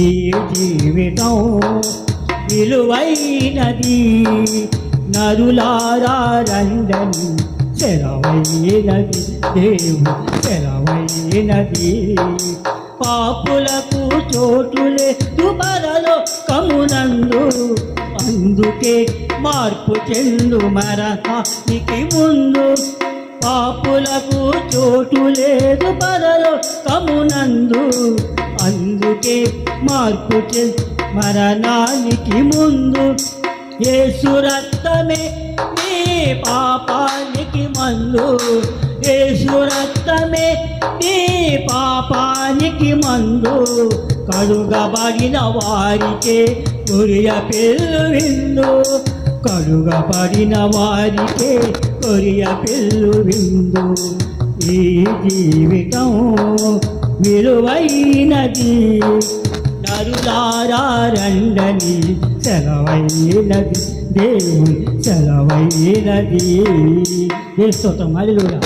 ఈ జీవితం విలువైనది, నరులారా రండని సెలవైనది, దేవుడు సెలవైనది. పాపులకు చోటులేదు పరలోకమునందు, అందుకే మార్పు చెందు మరణానికి ముందు. పాపులకు చోటు లేదు పరలోకమునందు, అందుకే మార్పు చెందు మరణానికి ముందు. యేసు రక్తమే నీ పాపానికి మందు, యేసు రక్తమే నీ పాపానికి మందు. కడుగబడిన వారికే కొరియ పెళ్ళు విందు, కడుగబడిన వారికే కొరియ పెళ్ళు విందు. ఈ జీవితం విలువైనది, నరులారా రండని సెలవైనది, దేవుని సెలవైనది. స్తోత్రం, హల్లెలూయా.